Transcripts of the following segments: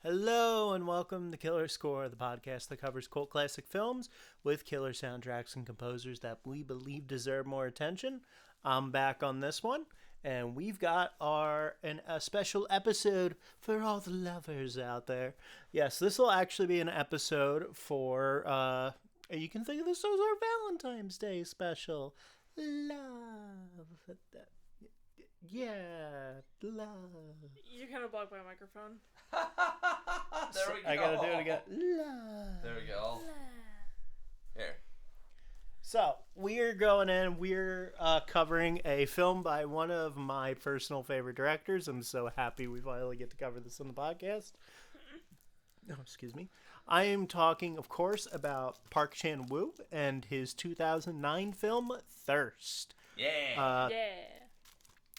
Hello and welcome to Killer Score, the podcast that covers cult classic films with killer soundtracks and composers that we believe deserve more attention. I'm back on this one, and we've got a special episode for all the lovers out there. Yes, this will actually be an episode for, you can think of this as our Valentine's Day special. Love. Yeah, love. You kind of blocked my microphone. There we go. I gotta do it again. Love. There we go. Here. So, we're going in, we're covering a film by one of my personal favorite directors. I'm so happy we finally get to cover this on the podcast. Oh, excuse me. I am talking, of course, about Park Chan-Wook and his 2009 film, Thirst. Yeah. Yeah.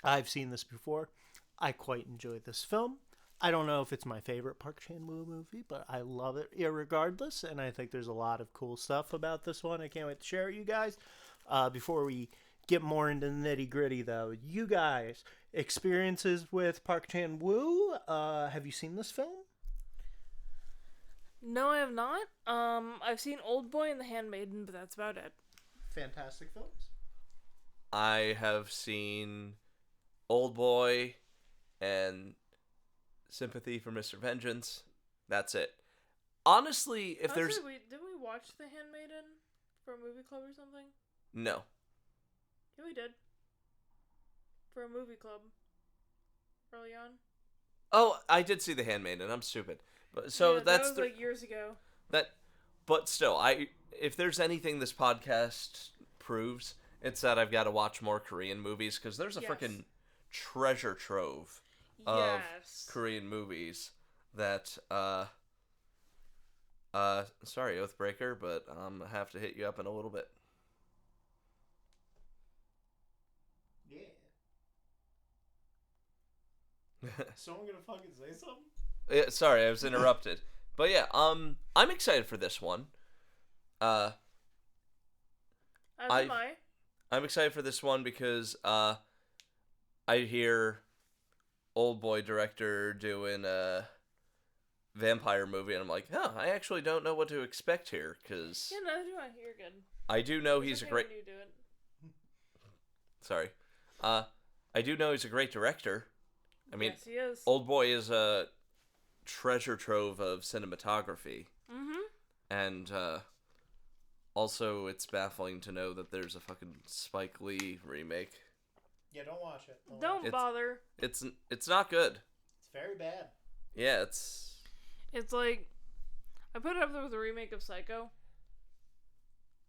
I've seen this before. I quite enjoyed this film. I don't know if it's my favorite Park Chan-wook movie, but I love it irregardless, and I think there's a lot of cool stuff about this one. I can't wait to share it with you guys. Before we get more into the nitty-gritty, though, you guys, experiences with Park Chan-wook, have you seen this film? No, I have not. I've seen Old Boy and The Handmaiden, but that's about it. Fantastic films. I have seen Old Boy and Sympathy for Mr. Vengeance. That's it. Honestly, if there's... didn't we watch The Handmaiden for a movie club or something? No. Yeah, we did. For a movie club. Early on. Oh, I did see The Handmaiden. I'm stupid. But so yeah, that's that was like years ago. But still, if there's anything this podcast proves, it's that I've got to watch more Korean movies, because there's a freaking treasure trove of Korean movies that sorry, Oathbreaker, but I have to hit you up in a little bit. Yeah. Someone gonna fucking say something? Yeah, sorry, I was interrupted. But yeah, I'm excited for this one. As am I. I'm excited for this one because I hear Old Boy director doing a vampire movie, and I'm like, oh, I actually don't know what to expect here, because... Yeah, neither do I. You're good. I do know he's a great... When you do it. Sorry. I do know he's a great director. I mean, yes, he is. Old Boy is a treasure trove of cinematography. Mm-hmm. And also, it's baffling to know that there's a fucking Spike Lee remake. Yeah, don't watch it. Don't bother. It's not good. It's very bad. Yeah, it's like, I put it up there with a remake of Psycho.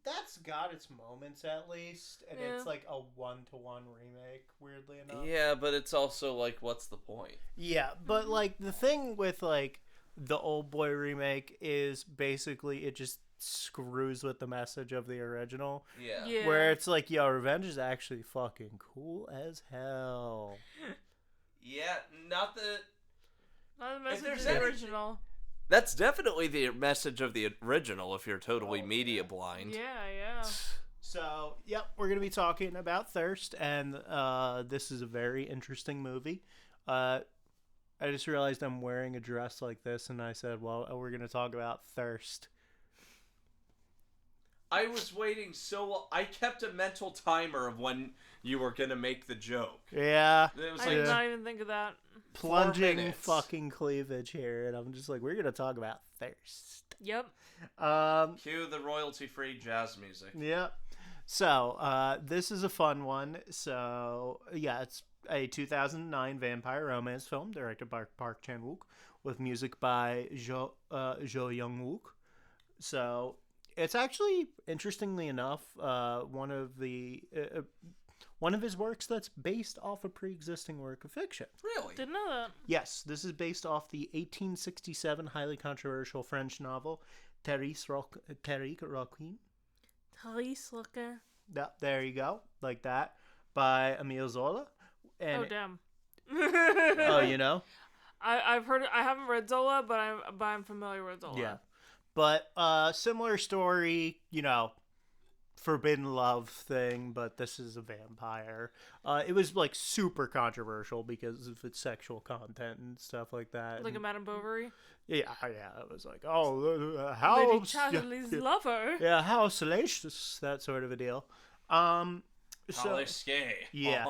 That's got its moments, at least, and Yeah. it's like a 1-to-1 remake, weirdly enough. Yeah, but it's also like, what's the point? Yeah, but like the thing with like the Old Boy remake is basically it just screws with the message of the original. Yeah. Where it's like, yo, revenge is actually fucking cool as hell. Yeah, not the message there's of the any- original. That's definitely the message of the original if you're totally media blind. Yeah. So, yep, we're going to be talking about Thirst, and this is a very interesting movie. I just realized I'm wearing a dress like this, and I said, well, we're going to talk about Thirst. I was waiting I kept a mental timer of when you were going to make the joke. Yeah. It was I like did not even think of that. Plunging 4 minutes. fucking cleavage here, and I'm just like, we're going to talk about Thirst. Yep. Cue the royalty-free jazz music. Yeah. So, this is a fun one. So, yeah, it's a 2009 vampire romance film directed by Park Chan-wook with music by Yeong-wook. So, it's actually, interestingly enough, one of his works that's based off a pre-existing work of fiction. Really? Didn't know that. Yes, this is based off the 1867 highly controversial French novel Therese Roquin. Therese Roquin. Yeah, there you go, like that, by Emile Zola. And Oh damn. oh, you know? I've heard. I haven't read Zola, but I'm familiar with Zola. Yeah, but similar story. You know, forbidden love thing, but this is a vampire. It was like super controversial because of its sexual content and stuff like that. Like a Madame Bovary? Yeah. It was like, oh, how Lady Chatterley's lover. Yeah, how salacious, that sort of a deal. So yeah.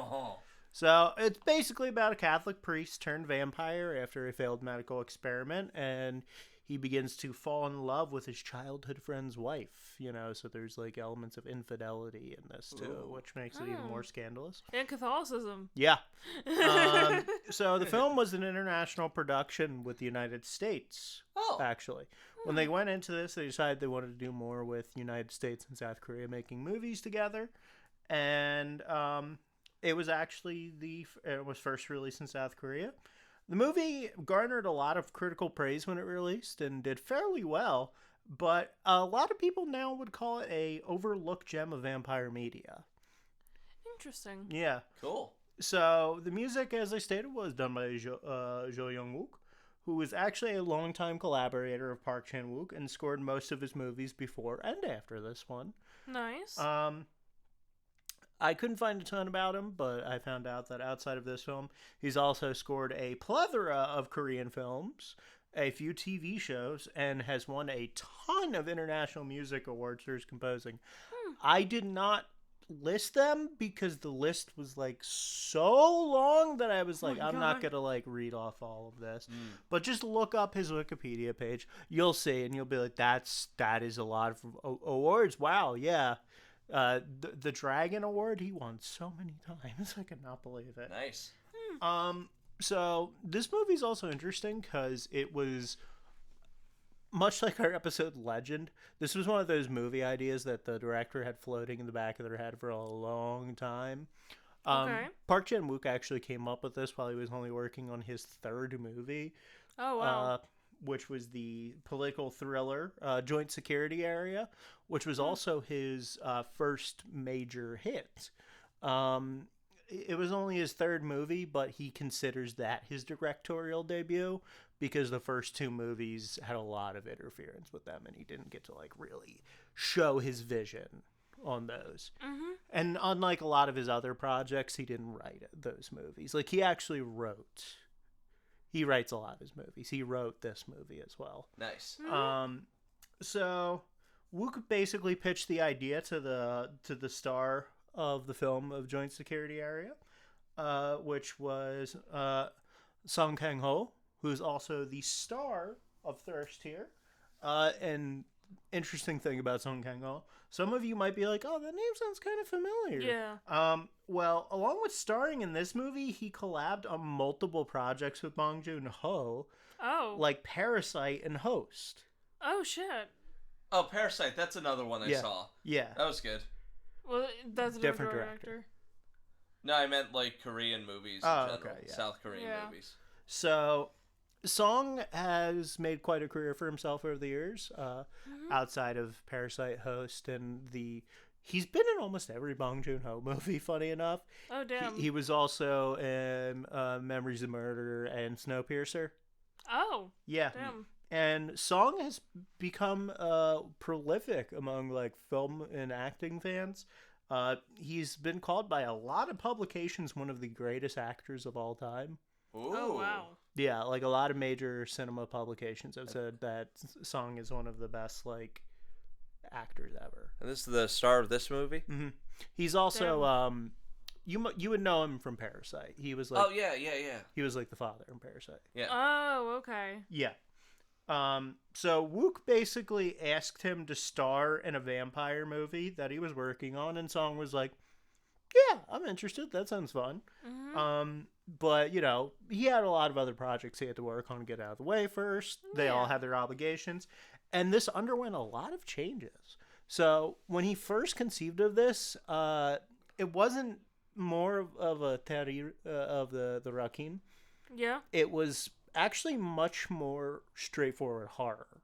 So it's basically about a Catholic priest turned vampire after a failed medical experiment, and he begins to fall in love with his childhood friend's wife, so there's like elements of infidelity in this too. Ooh. Which makes it even more scandalous. And Catholicism. Yeah. So the film was an international production with the United States, actually. When they went into this, they decided they wanted to do more with United States and South Korea making movies together, and it was actually it was first released in South Korea. The movie garnered a lot of critical praise when it released and did fairly well, but a lot of people now would call it a overlooked gem of vampire media. Interesting. Yeah. Cool. So the music, as I stated, was done by Yeong-wook, who was actually a longtime collaborator of Park Chan-Wook and scored most of his movies before and after this one. Nice. I couldn't find a ton about him, but I found out that outside of this film, he's also scored a plethora of Korean films, a few TV shows, and has won a ton of international music awards for his composing. I did not list them because the list was like so long that I was like, I'm not going to like read off all of this. But just look up his Wikipedia page. You'll see, and you'll be like, that is a lot of awards. Wow, yeah. The Dragon Award, he won so many times. I cannot believe it. Nice. So this movie's also interesting because it was much like our episode Legend. This was one of those movie ideas that the director had floating in the back of their head for a long time. Park Chan-wook actually came up with this while he was only working on his third movie. Oh, wow. Which was the political thriller Joint Security Area, which was also his first major hit. It was only his third movie, but he considers that his directorial debut because the first two movies had a lot of interference with them, and he didn't get to like really show his vision on those. Mm-hmm. And unlike a lot of his other projects, he didn't write those movies. Like he actually wrote. He writes a lot of his movies. He wrote this movie as well. Nice. So Wook basically pitched the idea to the star of the film of Joint Security Area, which was Song Kang-ho, who's also the star of Thirst here. And interesting thing about Song Kang-ho, some of you might be like, oh, that name sounds kind of familiar. Yeah. Well, along with starring in this movie, he collabed on multiple projects with Bong Joon-ho. Oh. Like Parasite and Host. Oh, shit. Oh, Parasite. That's another one I saw. Yeah. That was good. Well, that's a different director. No, I meant like Korean movies in general. Okay, yeah. South Korean movies. So Song has made quite a career for himself over the years, outside of Parasite, Host, and he's been in almost every Bong Joon-ho movie, funny enough. Oh, damn. He was also in Memories of Murder and Snowpiercer. Oh. Yeah. Damn. And Song has become prolific among like film and acting fans. He's been called by a lot of publications one of the greatest actors of all time. Ooh. Oh, wow. Yeah, like a lot of major cinema publications have said that Song is one of the best like actors ever. And this is the star of this movie? Mm-hmm. He's also you would know him from Parasite. He was like He was like the father in Parasite. Yeah. Oh, okay. Yeah. So Wook basically asked him to star in a vampire movie that he was working on, and Song was like, yeah, I'm interested. That sounds fun. Mm-hmm. But, he had a lot of other projects he had to work on to get out of the way first. They all had their obligations. And this underwent a lot of changes. So when he first conceived of this, it wasn't more of a Tari of the Rakin. Yeah. It was actually much more straightforward horror.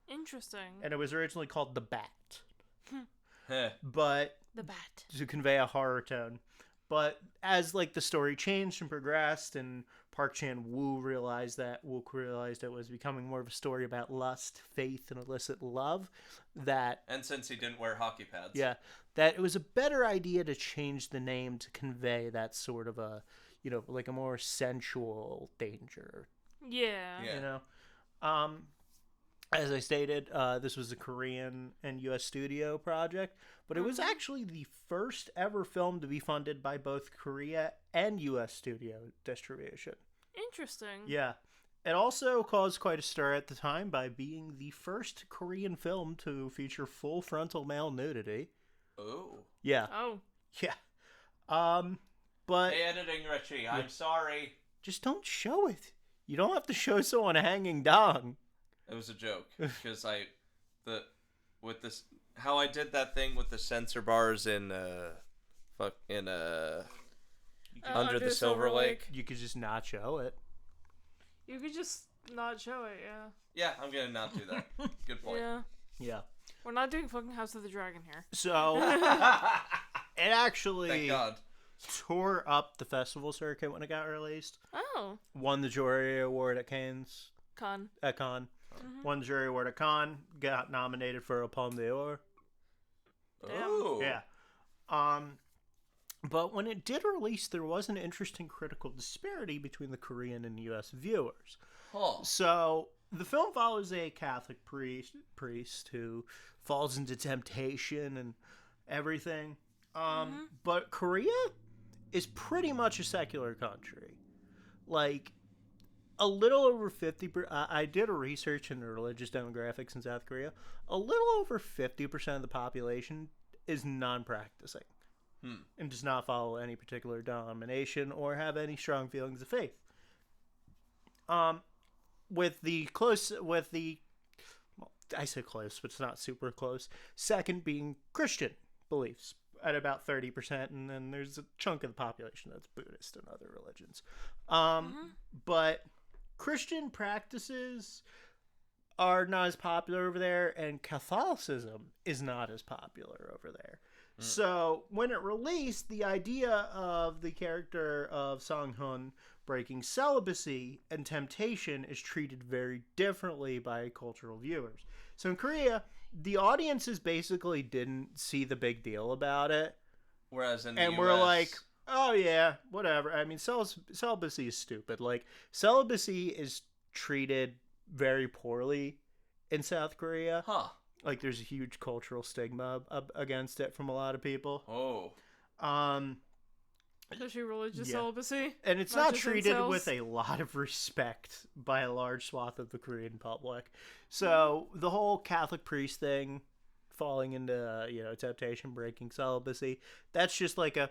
Interesting. And it was originally called The Bat. But The Bat. to convey a horror tone. But as like the story changed and progressed, and Park Chan-wook realized it was becoming more of a story about lust, faith, and illicit love, and since he didn't wear hockey pads, that it was a better idea to change the name to convey that sort of a, like a more sensual danger. Yeah. As I stated, this was a Korean and U.S. studio project, but it was actually the first ever film to be funded by both Korea and U.S. studio distribution. Interesting. Yeah. It also caused quite a stir at the time by being the first Korean film to feature full frontal male nudity. Oh. Yeah. Oh. Yeah. But... Hey, editing, Richie, I'm sorry. Just don't show it. You don't have to show someone hanging dong. It was a joke because how I did that thing with the censor bars in Under the Silver Lake. You could just not show it. You could just not show it, yeah. Yeah, I'm gonna not do that. Good point. Yeah. We're not doing fucking House of the Dragon here. So it actually thank God tore up the festival circuit when it got released. Oh. Won the jury award at Cannes. Cannes. At Cannes. Won the jury award at Cannes. Got nominated for a Palme d'Or. Oh. Yeah. But when it did release, there was an interesting critical disparity between the Korean and U.S. viewers. Huh. So the film follows a Catholic priest who falls into temptation and everything. But Korea is pretty much a secular country. Like, a little over 50%. I did a research into religious demographics in South Korea. A little over 50% of the population is non-practicing and does not follow any particular denomination or have any strong feelings of faith. I say close, but it's not super close. Second being Christian beliefs at about 30%, and then there's a chunk of the population that's Buddhist and other religions. But Christian practices are not as popular over there, and Catholicism is not as popular over there. So when it released, the idea of the character of Song-hun breaking celibacy and temptation is treated very differently by cultural viewers. So in Korea, the audiences basically didn't see the big deal about it. Whereas in the US... we're like, oh yeah, whatever. I mean, celibacy is stupid. Like, celibacy is treated very poorly in South Korea. Huh. Like, there's a huge cultural stigma against it from a lot of people. Oh. Especially religious celibacy. And it's not treated with a lot of respect by a large swath of the Korean public. So the whole Catholic priest thing, falling into, temptation, breaking celibacy, that's just like a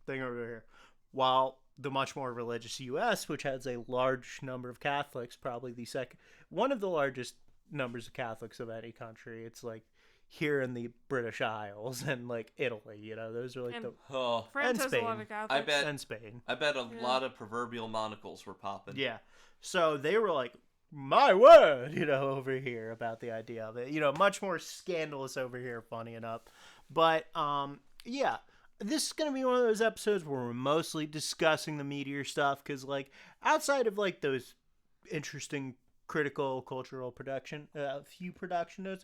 thing over here. While the much more religious U.S., which has a large number of Catholics, probably one of the largest numbers of Catholics of any country. It's like here in the British Isles and like Italy, those are like France has Spain. A lot of Catholics. And Spain. I bet a lot of proverbial monocles were popping. Yeah. So they were like, my word, over here about the idea of it. Much more scandalous over here, funny enough. But this is going to be one of those episodes where we're mostly discussing the meteor stuff because, like, outside of like those interesting critical cultural production, few production notes,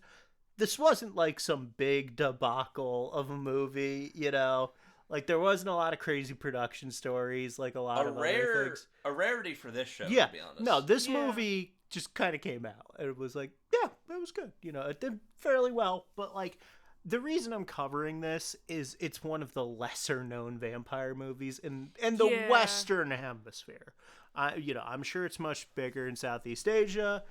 this wasn't like some big debacle of a movie, like there wasn't a lot of crazy production stories like a lot of other things. A rarity for this show, to be honest. No, this movie just kind of came out and it was like, it was good, it did fairly well, but like the reason I'm covering this is it's one of the lesser known vampire movies in the Western Hemisphere. I'm sure it's much bigger in Southeast Asia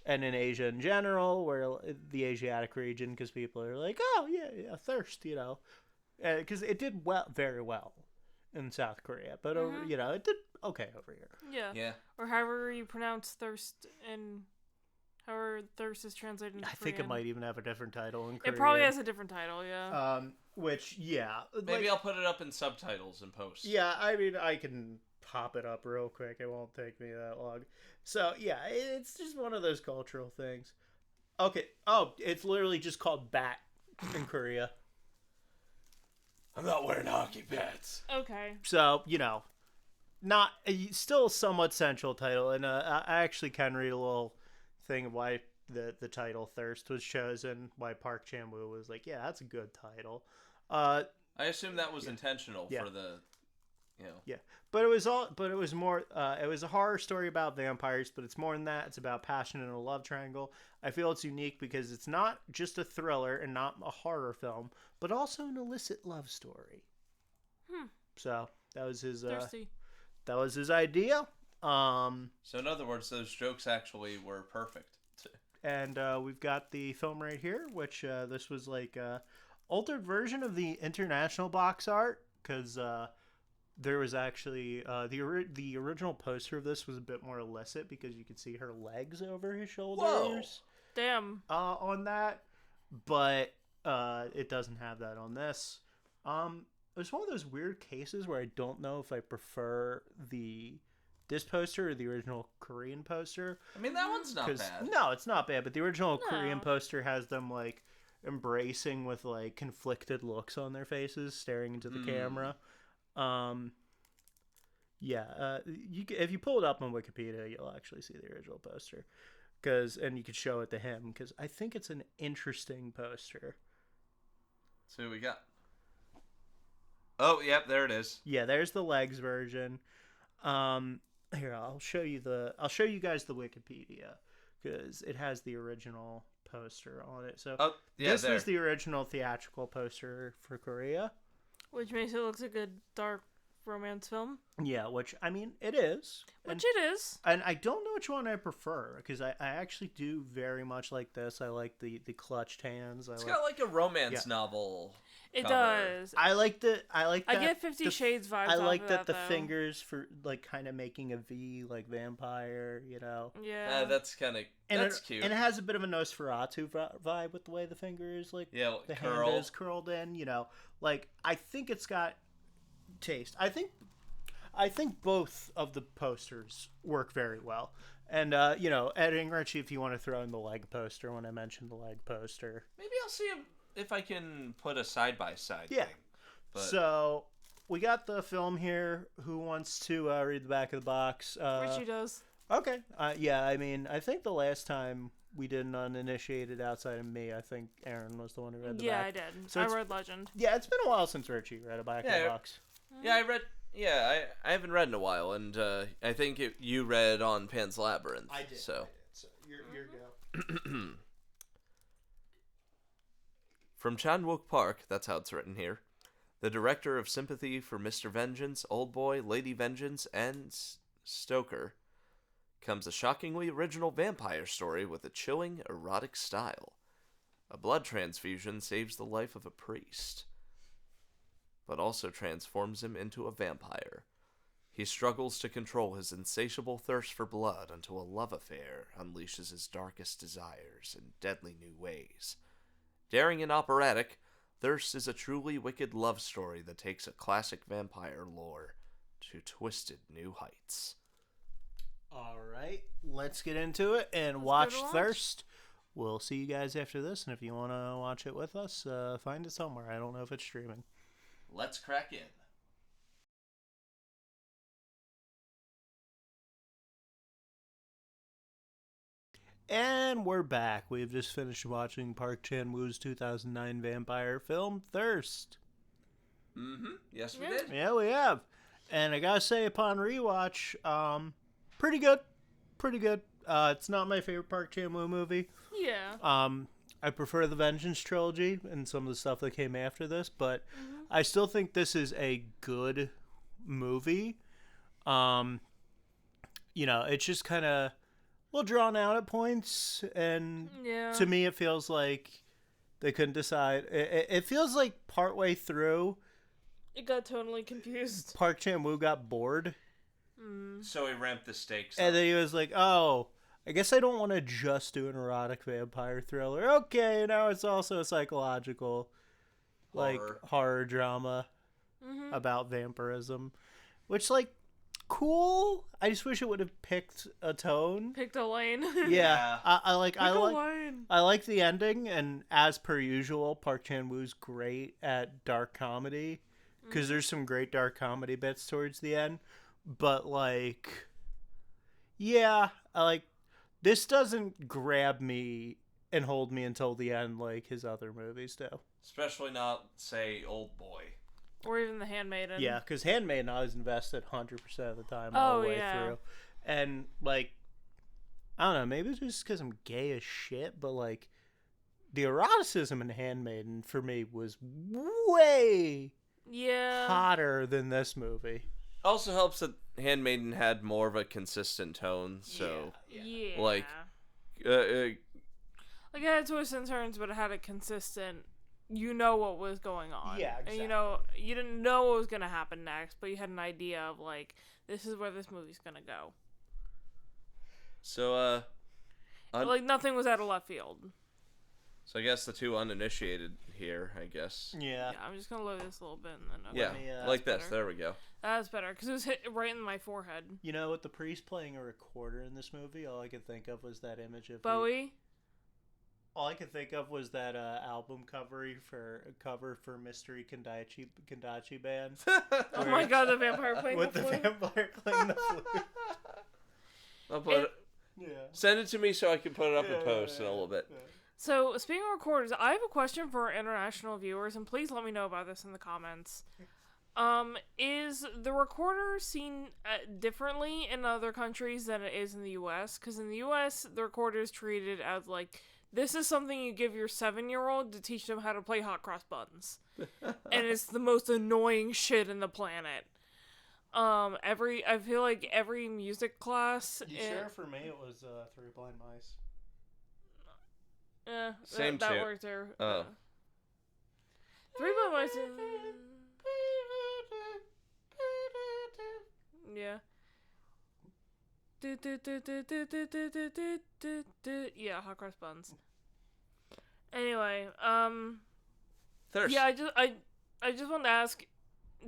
and in Asia in general, where the Asiatic region, because people are like, oh, yeah, thirst, because it did very well in South Korea, but, it did okay over here. Yeah. Or however you pronounce thirst and however thirst is translated into I think it might even have a different title in Korean. It probably has a different title, yeah. Which, maybe I'll put it up in subtitles in post. Yeah, I mean, I can pop it up real quick. It won't take me that long. So, it's just one of those cultural things. Okay. Oh, it's literally just called Bat in Korea. I'm not wearing hockey pads. Okay. So, not still a somewhat central title, and I actually can read a little thing of why the title Thirst was chosen, why Park Chan-wook was like, yeah, that's a good title. I assume that was intentional for the, Yeah, but it was more. It was a horror story about vampires, but it's more than that. It's about passion and a love triangle. I feel it's unique because it's not just a thriller and not a horror film, but also an illicit love story. So that was his. Thirsty. That was his idea. So in other words, those jokes actually were perfect. And we've got the film right here, which this was like a altered version of the international box art, because there was actually the original poster of this was a bit more illicit because you could see her legs over his shoulders. Whoa. Damn. On that, but it doesn't have that on this. It's one of those weird cases where I don't know if I prefer this poster or the original Korean poster. I mean, that one's not bad. No, it's not bad, but the original Korean poster has them like embracing with like conflicted looks on their faces, staring into the camera. If you pull it up on Wikipedia, you'll actually see the original poster, and you could show it to him because I think it's an interesting poster. So we got. Oh, yep, there it is. Yeah, there's the legs version. Here, I'll show you guys the Wikipedia because it has the original poster on it. So this was the original theatrical poster for Korea, which makes it look like a dark romance film. Yeah, which I mean it is. It is. And I don't know which one I prefer because I actually do very much like this. I like the clutched hands. It's got like a romance novel. It cover. Does. I get 50 Shades vibes. I like that the though. fingers for like kind of making a V like vampire, Yeah. That's kind of cute. And it has a bit of a Nosferatu vibe with the way the finger is like the hand is curled in. Like I think it's got taste. I think both of the posters work very well. And editing Richie, if you want to throw in the leg poster when I mentioned the leg poster, maybe I'll see if I can put a side-by-side thing. But... So we got the film here. Who wants to read the back of the box? Richie does. Okay. I mean, I think the last time we did an uninitiated outside of me, I think Erin was the one who read the back. Yeah, I did. So I read Legend. Yeah, it's been a while since Richie read a back of the box. Yeah, I read... Yeah, I haven't read in a while, and I think you read on Pan's Labyrinth. I did. So your go. From Chan-Wook Park, that's how it's written here, the director of Sympathy for Mr. Vengeance, Old Boy, Lady Vengeance, and Stoker, comes a shockingly original vampire story with a chilling, erotic style. A blood transfusion saves the life of a priest, but also transforms him into a vampire. He struggles to control his insatiable thirst for blood until a love affair unleashes his darkest desires in deadly new ways. Daring and operatic, Thirst is a truly wicked love story that takes a classic vampire lore to twisted new heights. All right, let's get into it and watch Thirst. We'll see you guys after this, and if you want to watch it with us, find it somewhere. I don't know if it's streaming. Let's crack in. And we're back. We've just finished watching Park Chan-wook's 2009 vampire film, Thirst. Mm-hmm. Yes, we did. Yeah, we have. And I gotta say, upon rewatch, pretty good. Pretty good. It's not my favorite Park Chan-wook movie. Yeah. I prefer the Vengeance trilogy and some of the stuff that came after this, but I still think this is a good movie. It's just kind of a little drawn out at points, and to me it feels like they couldn't decide. It feels like partway through it got totally confused. Park Chan-wook got bored. So he ramped the stakes and up. Then he was like, oh, I guess I don't want to just do an erotic vampire thriller. Okay, now it's also a psychological horror drama about vampirism, which, like, cool. I just wish it would have picked a tone. Picked a lane. Yeah, I like lane. I like the ending, and as per usual, Park Chan-wook's great at dark comedy because there's some great dark comedy bits towards the end. But like, yeah, I like this doesn't grab me and hold me until the end like his other movies do. Especially not, say, Old Boy. Or even The Handmaiden. Yeah, because Handmaiden I was invested 100% of the time all the way through. And, like, I don't know, maybe it's just because I'm gay as shit, but, like, the eroticism in Handmaiden for me was way hotter than this movie. Also helps that Handmaiden had more of a consistent tone, so... Yeah. Like, like, it had twists and turns, but it had a consistent... You know what was going on. Yeah, exactly. And you know, you didn't know what was going to happen next, but you had an idea of, like, this is where this movie's going to go. So, like, nothing was out of left field. So I guess the two uninitiated here, I guess. Yeah. I'm just going to lower this a little bit. And then like this. There we go. That's better, because it was hit right in my forehead. You know, with the priest playing a recorder in this movie, all I could think of was that image of... Bowie? All I could think of was that album cover for Mystery Kondachi Band. Oh my god, the vampire playing the flute. With the vampire playing the flute. I'll put it... Yeah. Send it to me so I can put it up in post in a little bit. Yeah. So, speaking of recorders, I have a question for our international viewers, and please let me know about this in the comments. Is the recorder seen differently in other countries than it is in the US? Because in the US, the recorder is treated as, like, this is something you give your 7-year-old to teach them how to play hot cross buns. And it's the most annoying shit in the planet. I feel like every music class... Sure? For me, it was Three Blind Mice. Yeah, Same that too. worked there. Oh. Three Blind Mice... Yeah. Yeah, hot cross buns. Anyway, Thirst. yeah, I just want to ask,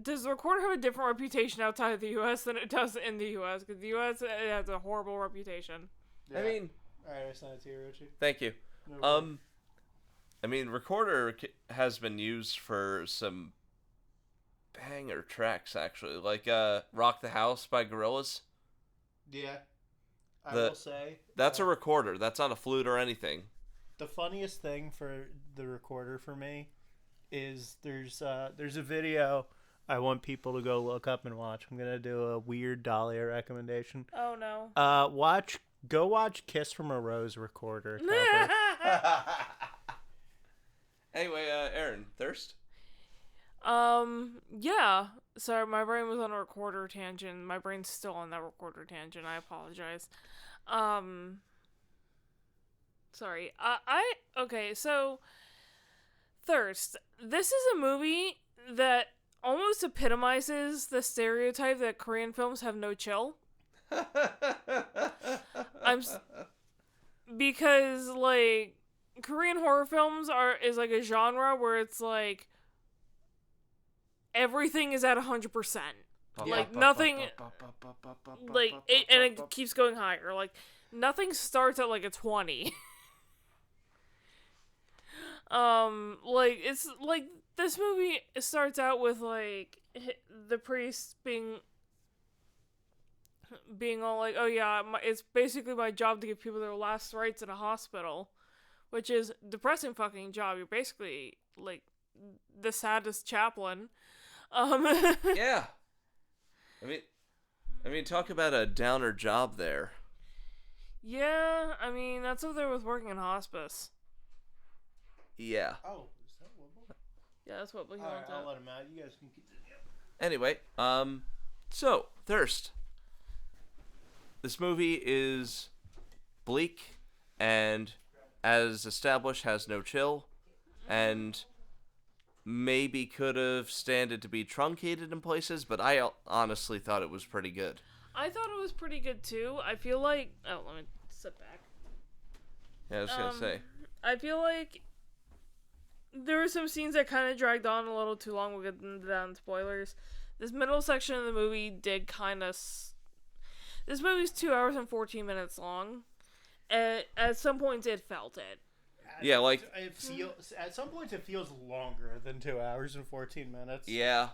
does the recorder have a different reputation outside of the U.S. than it does in the U.S.? Because the U.S. it has a horrible reputation. Yeah. I mean... Alright, I sent it to you, Richie. Thank you. No I mean, recorder has been used for some banger tracks, actually. Like, Rock the House by Gorillaz. Yeah. I will say... That's a recorder. That's not a flute or anything. The funniest thing for the recorder for me is there's a video I want people to go look up and watch. I'm going to do a weird Dahlia recommendation. Oh, no. Go watch Kiss from a Rose recorder cover. Anyway, Erin, thirst? Yeah. Sorry, my brain was on a recorder tangent. My brain's still on that recorder tangent. I apologize. Sorry. Okay, so Thirst. This is a movie that almost epitomizes the stereotype that Korean films have no chill. Because, like, Korean horror films is like a genre where it's like everything is at 100%. Like, nothing, like, and it keeps going higher. Like, nothing starts at, like, a 20. Like, it's, like, this movie starts out with, like, the priest being all like, oh yeah, it's basically my job to give people their last rites in a hospital. Which is a depressing fucking job. You're basically, like, the saddest chaplain. Yeah. I mean, talk about a downer job there. Yeah, I mean, that's up there with working in hospice. Yeah. Oh, is that what? Yeah, that's what we want. Alright, I'll let him out. You guys can continue. Anyway, so, Thirst. This movie is bleak and, as established, has no chill, and maybe could have standed to be truncated in places, but I honestly thought it was pretty good. I thought it was pretty good, too. I feel like... Oh, let me sit back. Yeah, I was gonna say. I feel like there were some scenes that kind of dragged on a little too long. We'll get into that in spoilers. this middle section of the movie did kind of. This movie's 2 hours and 14 minutes long. At some points, it felt it. Yeah, like it feels at some points it feels longer than 2 hours and 14 minutes. Yeah,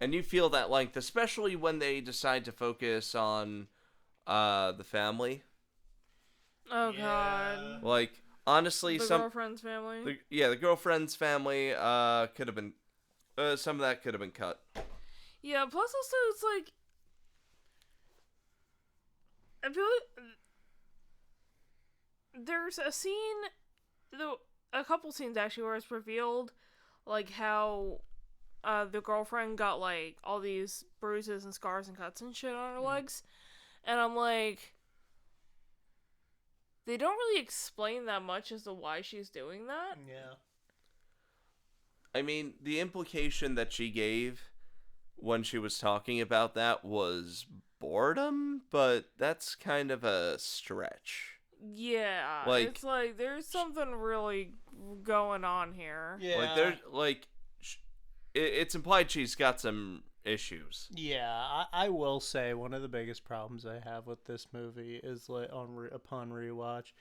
and you feel that length, especially when they decide to focus on the family. Oh God! Like honestly, the girlfriend's family. The girlfriend's family could have been some of that could have been cut. Yeah. Plus, also, it's like I feel like there's a scene, a couple scenes actually, where it's revealed like how the girlfriend got like all these bruises and scars and cuts and shit on her legs, and I'm like, they don't really explain that much as to why she's doing that. Yeah. I mean, the implication that she gave when she was talking about that was boredom, but that's kind of a stretch. Yeah, like, it's like there's something really going on here. Yeah. Like there's like, it's implied she's got some issues. Yeah, I will say one of the biggest problems I have with this movie is like upon rewatch,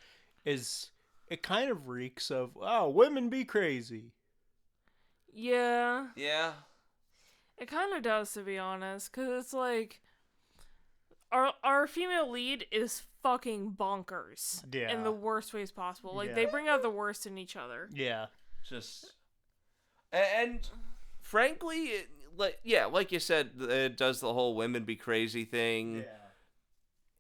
is it kind of reeks of women be crazy. Yeah. Yeah. It kind of does, to be honest, because it's like our female lead is fucking bonkers. Yeah. In the worst ways possible. Like, Yeah. they bring out the worst in each other. Yeah. Just and frankly, like you said, it does the whole women be crazy thing. Yeah.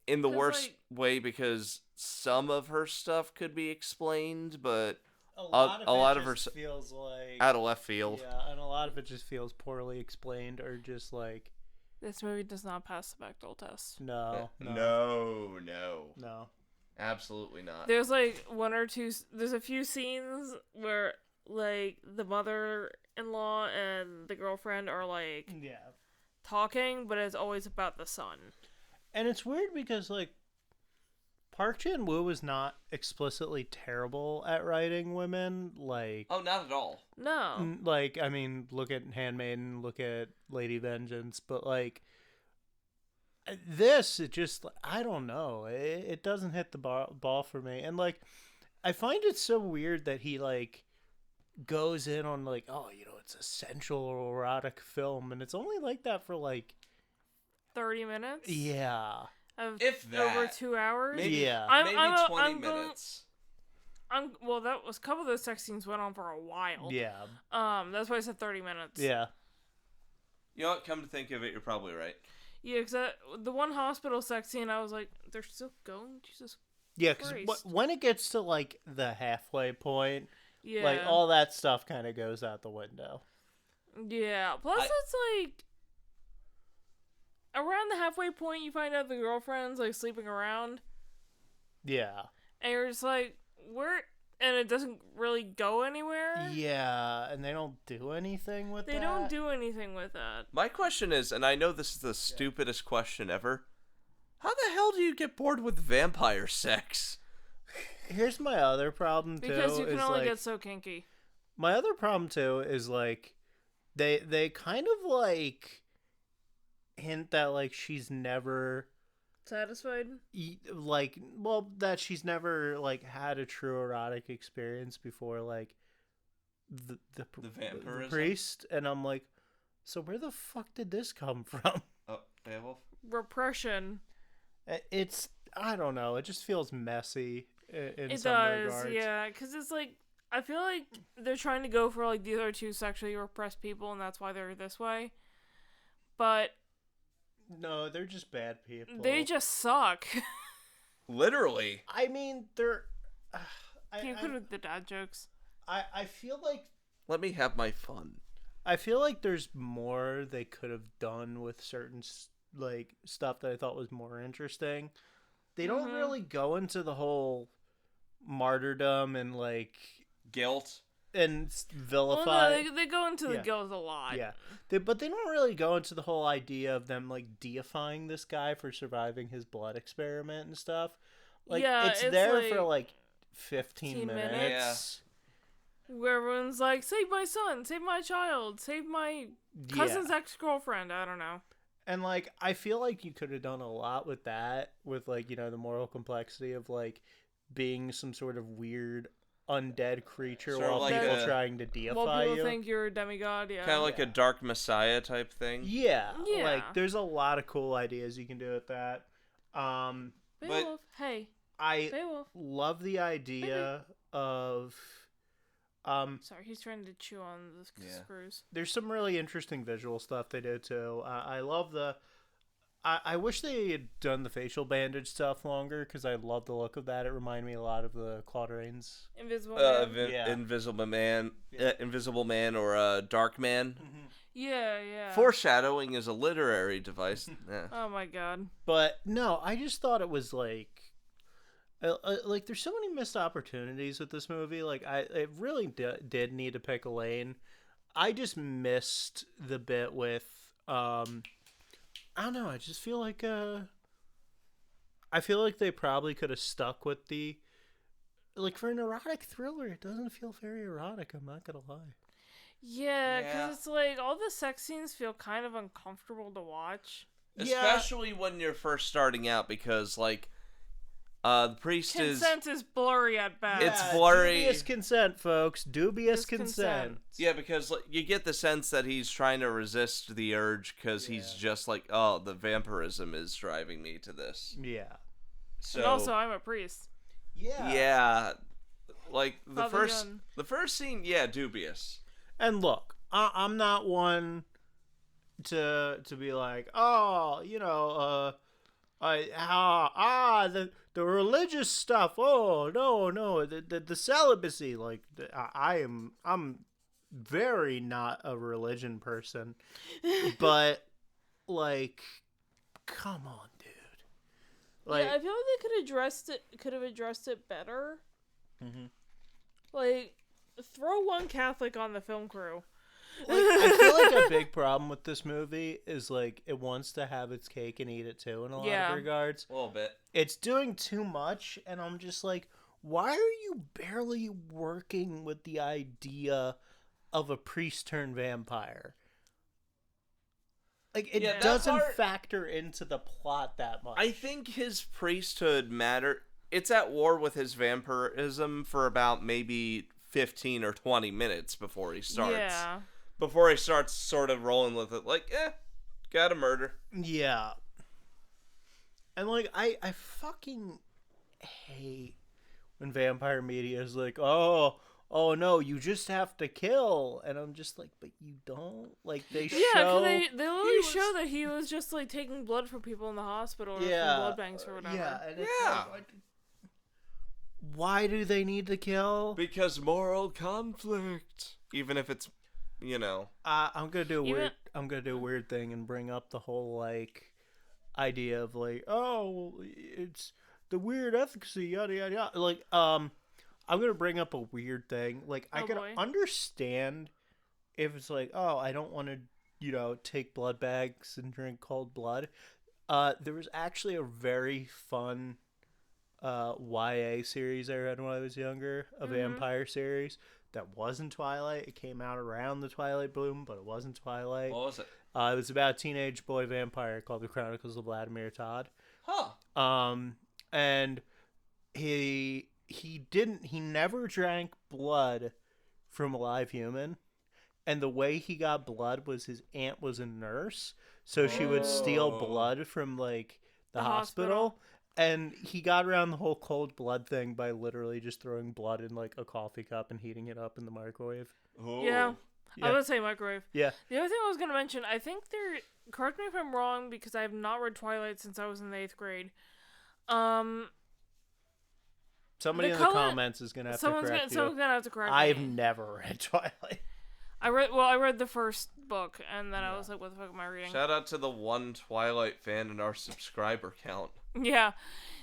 In the worst way, because some of her stuff could be explained, but a lot of her feels like out of left field. Yeah, and a lot of it just feels poorly explained or just like This movie does not pass the Bechdel test. no. Absolutely not. There's like there's a few scenes where like the mother-in-law and the girlfriend are like talking, but it's always about the son. And it's weird because like Park Chan-wook was not explicitly terrible at writing women. Like, oh, not at all. No. Like, I mean, look at Handmaiden, look at Lady Vengeance, but like this, it just, I don't know. It doesn't hit the ball for me. And like, I find it so weird that he like goes in on like, it's a sensual erotic film, and it's only like that for like 30 minutes. Yeah. If that. Over 2 hours. Maybe 20 minutes. Well, that was a couple of those sex scenes went on for a while. Yeah. That's why I said 30 minutes. Yeah. You know what? Come to think of it, you're probably right. Yeah, because the one hospital sex scene, I was like, they're still going? Jesus Yeah, because when it gets to, like, the halfway point, yeah, like, all that stuff kind of goes out the window. Yeah. Plus, it's like, around the halfway point, you find out the girlfriend's, like, sleeping around. Yeah. And you're just like, where... And it doesn't really go anywhere. Yeah, and they don't do anything with that. They don't do anything with that. My question is, and I know this is the stupidest question ever, how the hell do you get bored with vampire sex? Here's my other problem, too. Because you can only like, get so kinky. My other problem, too, is, like, they kind of, like, hint that, like, she's never... Satisfied? Like, well, that she's never, like, had a true erotic experience before, like, the vampirism? priest. And I'm like, so where the fuck did this come from? Oh, Beowulf? Repression. It's, I don't know, it just feels messy in it some does, regards. yeah, because it's like, I feel like they're trying to go for, like, these are two sexually repressed people, and that's why they're this way. But... No, they're just bad people. They just suck. Literally. I mean, they're... Can't put with the dad jokes. I feel like... Let me have my fun. I feel like there's more they could have done with certain, like, stuff that I thought was more interesting. They don't really go into the whole martyrdom and, like... Guilt. And vilify. Well, no, they go into the guilt a lot. Yeah, but they don't really go into the whole idea of them like deifying this guy for surviving his blood experiment and stuff. Like, it's there like for like 15 minutes. Where everyone's like, save my son, save my child, save my cousin's ex-girlfriend. I don't know. And, like, I feel like you could have done a lot with that, with, like, you know, the moral complexity of, like, being some sort of weird undead creature sort of while like people trying to deify While people you. think you're a demigod, yeah. Kind of like a Dark Messiah type thing. Yeah. Yeah. Like, there's a lot of cool ideas you can do with that. Beowulf, hey. I Beowulf. love the idea of... Sorry, he's trying to chew on the screws. There's some really interesting visual stuff they did, too. I love the... I wish they had done the facial bandage stuff longer, because I love the look of that. It reminded me a lot of the Claude Rains. Invisible Man. Invisible Man, or Dark Man. Mm-hmm. Yeah. Foreshadowing is a literary device. Yeah. Oh my god. But, no, I just thought it was, like, there's so many missed opportunities with this movie. Like, it really did need to pick a lane. I just missed the bit with, I don't know. I just feel like they probably could have stuck with the, like, for an erotic thriller, it doesn't feel very erotic. I'm not gonna lie. Yeah, because it's like all the sex scenes feel kind of uncomfortable to watch. Especially when you're first starting out, because, like, the priest Consent is blurry at best. It's blurry. Dubious consent, folks. Dubious consent. Yeah, because, like, you get the sense that he's trying to resist the urge because he's just like, oh, the vampirism is driving me to this. Yeah. So, and also, I'm a priest. Yeah. Yeah. Like, the Probably first scene, dubious. And look, I'm not one to be like, oh, you know, the religious stuff. Oh no, the celibacy. Like, I'm very not a religion person, but, like, come on, dude. Like, yeah, I feel like they could have addressed it better. Mm-hmm. Like, throw one Catholic on the film crew. Like, I feel like a big problem with this movie is, like, it wants to have its cake and eat it too in a lot of regards. A little bit. It's doing too much, and I'm just like, why are you barely working with the idea of a priest turned vampire? Like, it doesn't factor into the plot that much. I think his priesthood it's at war with his vampirism for about maybe 15 or 20 minutes before he starts. Yeah. Before he starts sort of rolling with it, like, gotta murder. Yeah. And, like, I fucking hate when vampire media is like, oh no, you just have to kill. And I'm just like, but you don't? Like, they show... Yeah, because they literally show that he was just, like, taking blood from people in the hospital or from blood banks or whatever. Yeah, and it's like, why do they need to kill? Because moral conflict. Even if it's, you know... I'm gonna do a weird thing and bring up the whole, like, idea of, like, oh, it's the weird efficacy, yada yada yada. Like, I'm gonna bring up a weird thing. Like, I can understand if it's like, oh, I don't want to, you know, take blood bags and drink cold blood. There was actually a very fun YA series I read when I was younger, a vampire series that wasn't Twilight. It came out around the Twilight boom, but it wasn't Twilight. What was it? It was about a teenage boy vampire called The Chronicles of Vladimir Todd. Huh. And he never drank blood from a live human. And the way he got blood was his aunt was a nurse, so she would steal blood from, like, the hospital. And he got around the whole cold blood thing by literally just throwing blood in, like, a coffee cup and heating it up in the microwave. Ooh. Yeah. I would say microwave. Yeah. The other thing I was going to mention, I think correct me if I'm wrong, because I have not read Twilight since I was in the 8th grade. Somebody in the comments is going to have to correct you. Someone's going to have to correct me. I've never read Twilight. I read the first book, and then I was like, what the fuck am I reading? Shout out to the one Twilight fan in our subscriber count. Yeah.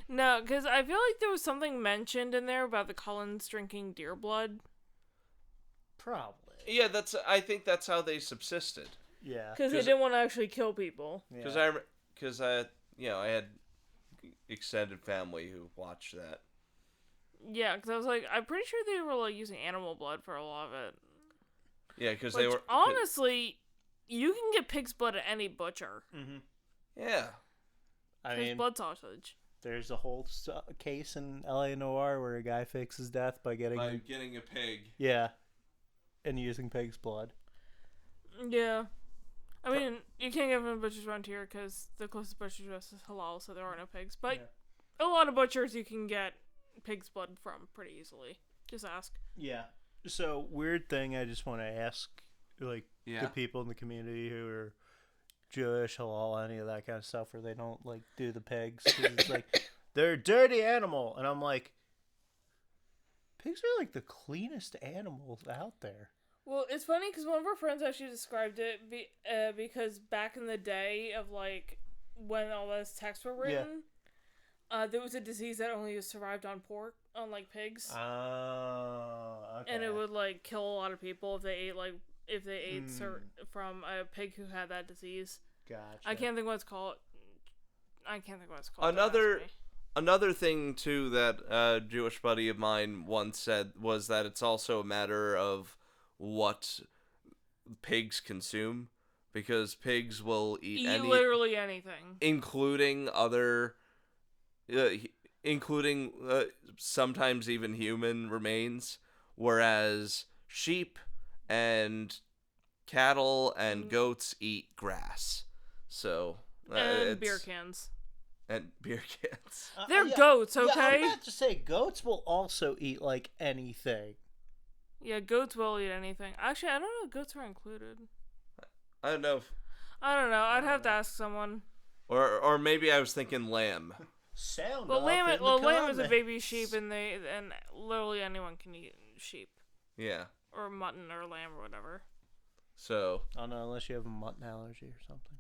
No, because I feel like there was something mentioned in there about the Cullens drinking deer blood. Probably. Yeah, I think that's how they subsisted. Yeah. Because they didn't want to actually kill people. Because I had extended family who watched that. Yeah, because I was like, I'm pretty sure they were like using animal blood for a lot of it. Yeah, because they were... Honestly, you can get pig's blood at any butcher. Mm-hmm. Yeah. I mean, blood sausage. There's a whole case in LA Noire where a guy fakes his death by getting a pig. Yeah, and using pig's blood. Yeah. I mean, you can't get from butchers around here because the closest butcher to us is halal, so there are no pigs. But a lot of butchers you can get pig's blood from pretty easily. Just ask. Yeah. So, weird thing I just want to ask, like, the people in the community who are Jewish, halal, any of that kind of stuff, where they don't, like, do the pigs. 'Cause it's like, they're a dirty animal. And I'm like, pigs are, like, the cleanest animals out there. Well, it's funny because one of our friends actually described it because back in the day of, like, when all those texts were written, there was a disease that only survived on pork, on, like, pigs. Oh, okay. And it would, like, kill a lot of people if they ate, from a pig who had that disease. Gotcha. I can't think what it's called. Another thing, too, that a Jewish buddy of mine once said was that it's also a matter of what pigs consume, because pigs will eat literally anything, including sometimes even human remains, whereas sheep and cattle and goats eat grass. So and beer cans. And beer cans. They're goats, okay? Yeah, I'm about to say goats will also eat like anything. Yeah, goats will eat anything. Actually, I don't know if goats are included. I don't know. I'd have to ask someone. Or maybe I was thinking lamb. Lamb is a baby sheep, and literally anyone can eat sheep. Yeah. Or mutton or lamb or whatever. So. Oh no, unless you have a mutton allergy or something.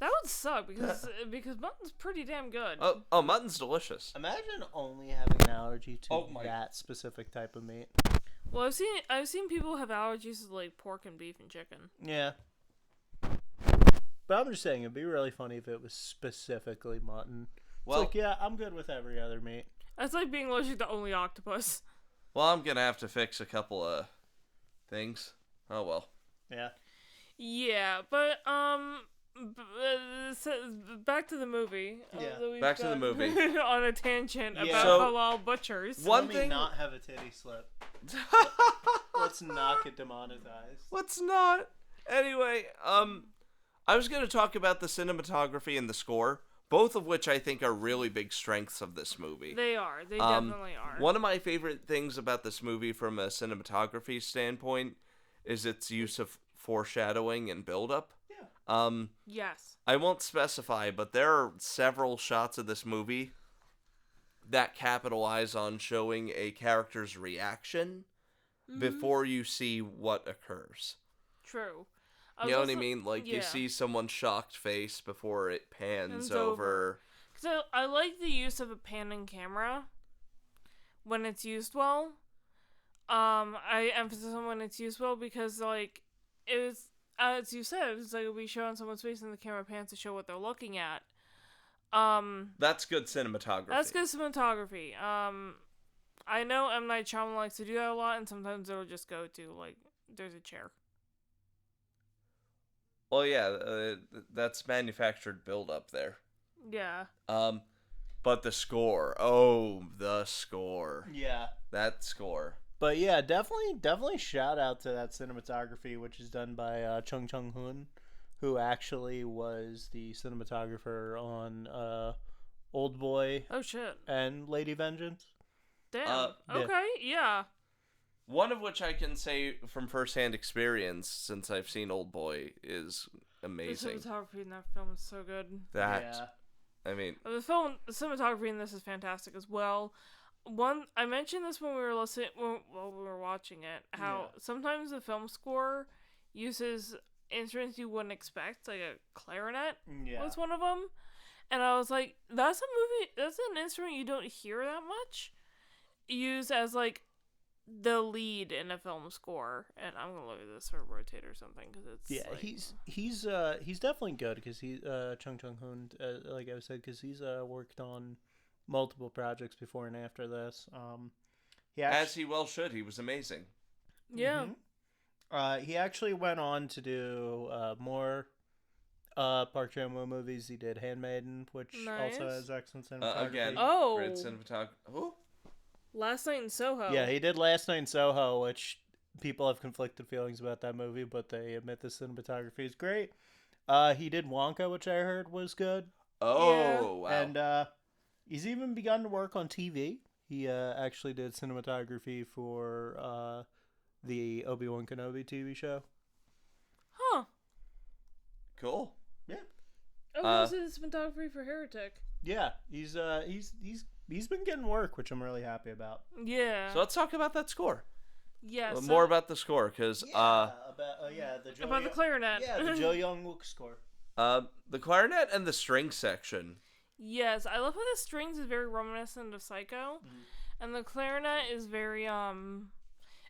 That would suck because mutton's pretty damn good. Oh, mutton's delicious. Imagine only having an allergy to that specific type of meat. Well, I've seen people have allergies to like pork and beef and chicken. Yeah. But I'm just saying, it'd be really funny if it was specifically mutton. Well, it's like, yeah, I'm good with every other meat. That's like being allergic to only octopus. Well, I'm gonna have to fix a couple of things. Oh well. Yeah. Yeah, but back to the movie. Back to the movie. On a tangent about halal butchers. Let me not have a titty slip. Let's not get demonetized. Let's not. Anyway, I was going to talk about the cinematography and the score, both of which I think are really big strengths of this movie. They are. They definitely are. One of my favorite things about this movie from a cinematography standpoint is its use of foreshadowing and build-up. Yes. I won't specify, but there are several shots of this movie that capitalize on showing a character's reaction before you see what occurs. True. You know what I mean? Like, you see someone's shocked face before it pans over. So I like the use of a panning camera when it's used well. I emphasize on when it's used well because, like, it was... as you said, it's like we show on someone's face and the camera pans to show what they're looking at. That's good cinematography. I know M. Night Shyamalan likes to do that a lot, and sometimes it'll just go to, like, there's a chair. Well, yeah, that's manufactured build-up there. Yeah. But the score. Oh, the score. Yeah. That score. But yeah, definitely shout out to that cinematography, which is done by Chung Chung-hoon, who actually was the cinematographer on Old Boy. Oh shit. And Lady Vengeance. Damn. Okay, yeah. One of which I can say from firsthand experience, since I've seen Old Boy, is amazing. The cinematography in that film is so good. I mean, the cinematography in this is fantastic as well. I mentioned this when we were while we were watching it, how sometimes the film score uses instruments you wouldn't expect, like a clarinet was one of them, and I was like, that's an instrument you don't hear that much used as like the lead in a film score. And I'm gonna look at this or rotate or something because it's he's definitely good because he Chung Chung-hoon, like I said, because he's worked on multiple projects before and after this. As he well should. He was amazing. Yeah. He actually went on to do more Park Chan-Wook movies. He did Handmaiden, which also has excellent cinematography. Again, great cinematography. Oh. Last Night in Soho. Yeah, he did Last Night in Soho, which people have conflicted feelings about that movie, but they admit the cinematography is great. He did Wonka, which I heard was good. Oh, wow. And he's even begun to work on TV. He actually did cinematography for the Obi-Wan Kenobi TV show. Huh. Cool. Yeah. Oh, also did cinematography for Heretic. Yeah, he's been getting work, which I'm really happy about. Yeah. So let's talk about that score. Yeah. More about the score, because about the clarinet. Yeah, the Yeong-wook score. The clarinet and the string section. Yes, I love how the strings is very reminiscent of Psycho, and the clarinet is very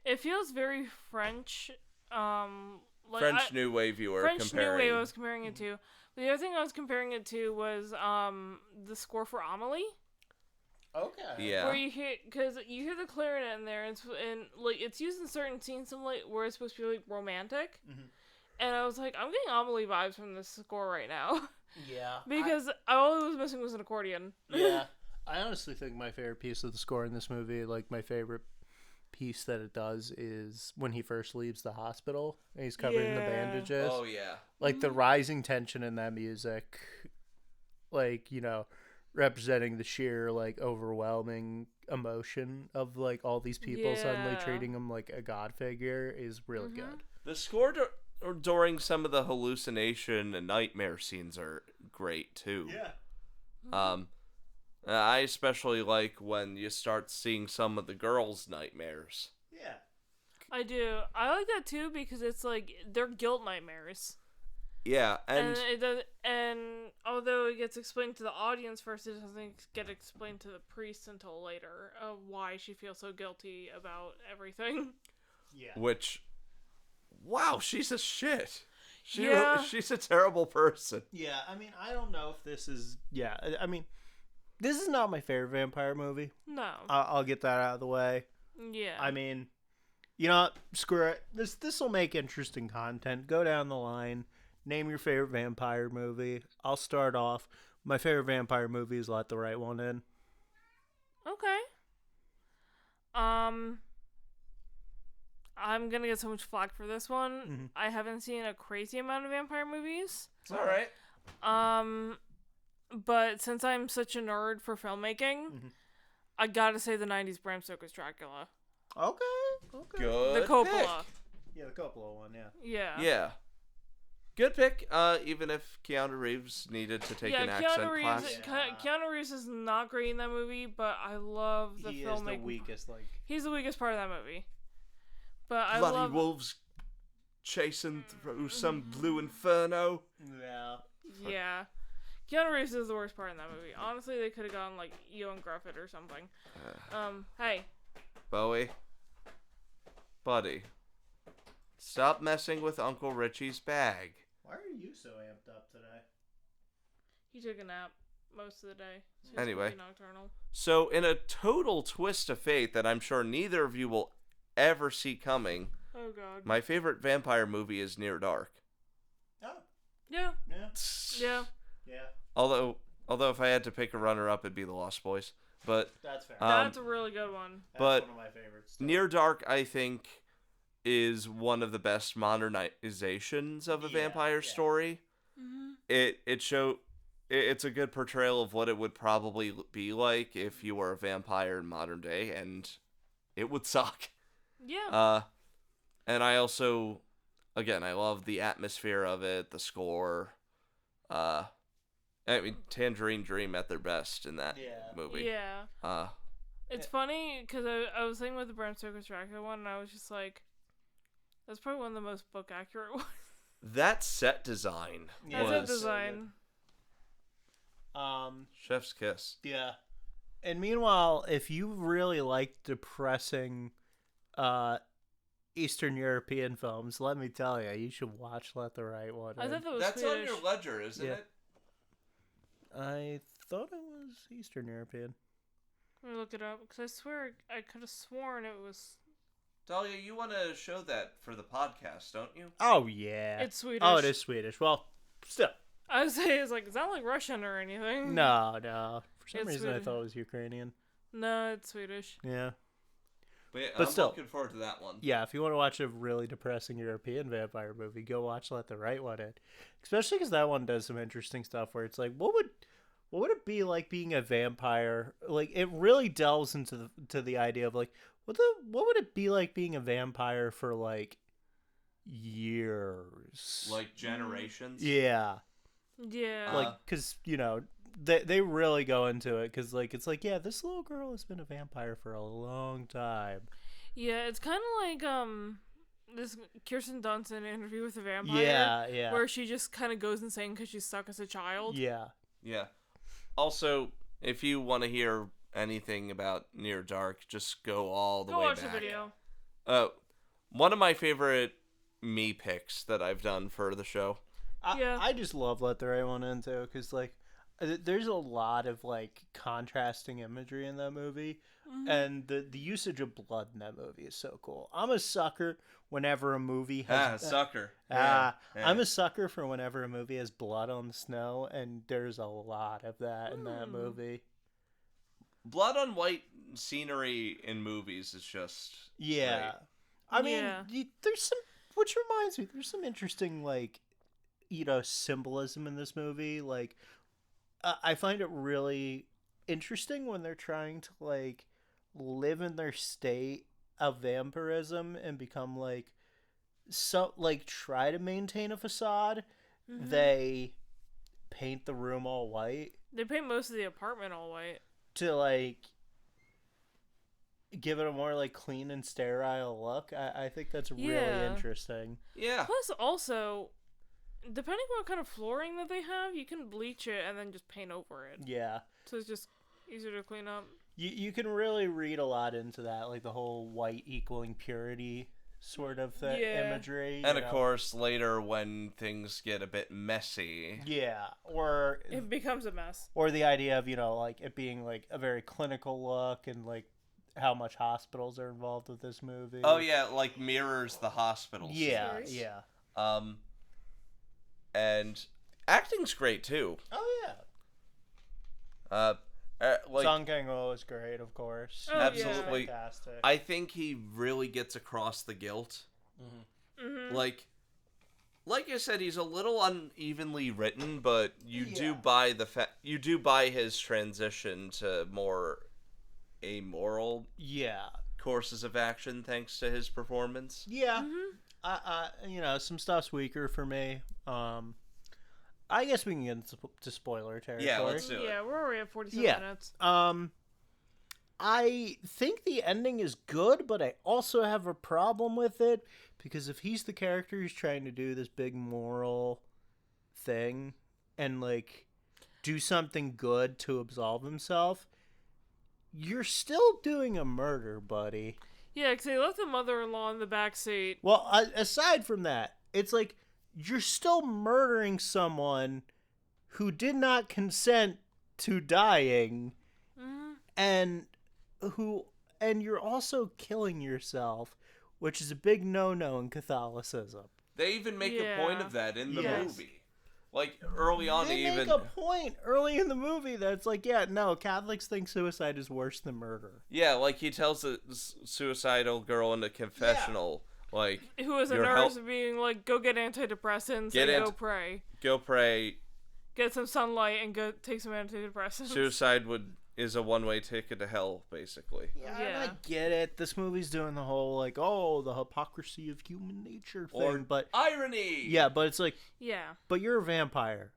it feels very French. French New Wave you were French comparing. New Wave I was comparing it to. But the other thing I was comparing it to was the score for Amelie. Okay. Yeah. Where you hear the clarinet in there, and it's used in certain scenes where it's supposed to be like romantic. And I was like, I'm getting Amelie vibes from this score right now. Yeah. Because all I was missing was an accordion. Yeah. I honestly think my favorite piece of the score in this movie, like my favorite piece that it does, is when he first leaves the hospital and he's covering the bandages. Oh, yeah. Like the rising tension in that music, like, you know, representing the sheer, like, overwhelming emotion of, like, all these people suddenly treating him like a god figure is really good. The score during some of the hallucination and nightmare scenes are great, too. Yeah. I especially like when you start seeing some of the girls' nightmares. Yeah. I do. I like that, too, because it's like, they're guilt nightmares. Yeah, and although it gets explained to the audience first, it doesn't get explained to the priest until later of why she feels so guilty about everything. Yeah. Which, wow, she's a shit. Yeah. She's a terrible person. Yeah, I mean, I don't know if this is... Yeah, I mean, this is not my favorite vampire movie. No. I'll get that out of the way. Yeah. I mean, you know what? Screw it. This will make interesting content. Go down the line. Name your favorite vampire movie. I'll start off. My favorite vampire movie is Let the Right One In. Okay. I'm gonna get so much flack for this one. I haven't seen a crazy amount of vampire movies. It's alright. But since I'm such a nerd for filmmaking, I gotta say the 90s Bram Stoker's Dracula. Okay. Good The Coppola. pick. Yeah, the Coppola one, yeah. Yeah. Yeah. Good pick, even if Keanu Reeves needed to take an accent class. Keanu Reeves is not great in that movie, but I love the filmmaking. He is the weakest, like... He's the weakest part of that movie. But I Bloody love... wolves chasing through some blue inferno. Yeah. Yeah. Keanu Reeves is the worst part in that movie. Honestly, they could have gone, like, Ewan Gruffett or something. Hey. Bowie. Buddy. Stop messing with Uncle Richie's bag. Why are you so amped up today? He took a nap most of the day. So he's Anyway. nocturnal. So, in a total twist of fate that I'm sure neither of you will ever see coming, Oh, God. my favorite vampire movie is Near Dark. Oh. Yeah. Yeah. Yeah. Yeah. Although if I had to pick a runner-up, it'd be The Lost Boys. But That's fair. That's a really good one. That's but one of my favorites. Too. Near Dark, I think, is one of the best modernizations of a vampire story. It's a good portrayal of what it would probably be like if you were a vampire in modern day, and it would suck. Yeah. And I also, again, I love the atmosphere of it, the score. I mean, Tangerine Dream at their best in that movie. Yeah. It's funny because I was thinking with the Bram Stoker's Dracula one, and I was just like, that's probably one of the most book accurate ones. That set design was chef's kiss. Yeah. And meanwhile, if you really like depressing Eastern European films, let me tell you, you should watch Let the Right One In. I thought that was That's Swedish. on your ledger, isn't it? I thought it was Eastern European. Let me look it up, because I swear I could have sworn it was... Dahlia, you want to show that for the podcast, don't you? Oh, yeah. It's Swedish. Oh, it is Swedish. Well, still. I was saying, it's not like Russian or anything. No. For some reason, Swedish. I thought it was Ukrainian. No, it's Swedish. Yeah. But But I'm still. looking forward to that one. Yeah, if you want to watch a really depressing European vampire movie, go watch Let the Right One In. Especially because that one does some interesting stuff where it's like, what would it be like being a vampire? Like, it really delves into the idea of like, what would it be like being a vampire for like years? Like generations? Yeah. Yeah. Like, because, they really go into it because, like, it's like, yeah, this little girl has been a vampire for a long time. Yeah, it's kind of like, this Kirsten Dunst Interview with a Vampire. Yeah. Where she just kind of goes insane because she's stuck as a child. Yeah. Yeah. Also, if you want to hear anything about Near Dark, just go all the way back. Go watch the video. One of my favorite me picks that I've done for the show. I just love Let the Right One In too, because like there's a lot of like contrasting imagery in that movie, and the usage of blood in that movie is so cool. I'm a sucker whenever a movie has sucker. I'm a sucker for whenever a movie has blood on the snow, and there's a lot of that in that movie. Blood on white scenery in movies is just great. I mean, there's some, which reminds me, there's some interesting like symbolism in this movie. Like, I find it really interesting when they're trying to like live in their state of vampirism and become like try to maintain a facade. They paint the room all white. They paint most of the apartment all white to like give it a more like clean and sterile look. I think that's really interesting. Yeah. Plus, also, depending on what kind of flooring that they have, you can bleach it and then just paint over it. Yeah. So it's just easier to clean up. You can really read a lot into that, like the whole white equaling purity sort of imagery. And of course, later when things get a bit messy. Yeah. Or it becomes a mess. Or the idea of, like it being like a very clinical look and like how much hospitals are involved with this movie. Oh yeah, like mirrors the hospital. Yeah, series. yeah. And acting's great too. Oh yeah. Like Song Kang-ho is great, of course. Oh, absolutely. Yeah. Fantastic. I think he really gets across the guilt. Like I said, he's a little unevenly written, but you do buy his transition to more amoral courses of action thanks to his performance. Yeah. Some stuff's weaker for me. I guess we can get into spoiler territory. Yeah, let's do it. Yeah, we're already at 47 minutes. I think the ending is good, but I also have a problem with it because if he's the character who's trying to do this big moral thing and like do something good to absolve himself, you're still doing a murder, buddy. Yeah, because they left the mother-in-law in the backseat. Well, aside from that, it's like you're still murdering someone who did not consent to dying, and you're also killing yourself, which is a big no-no in Catholicism. They even make a point of that in the movie. Like, early on, they make a point early in the movie that's like, Catholics think suicide is worse than murder. Yeah, like he tells the suicidal girl in the confessional, like... Who is a nurse being like, go get antidepressants and go pray. Go pray. Get some sunlight and go take some antidepressants. Suicide is a one-way ticket to hell, basically. Yeah, I get it. This movie's doing the whole, like, the hypocrisy of human nature thing, but... irony! Yeah, but it's like... Yeah. But you're a vampire.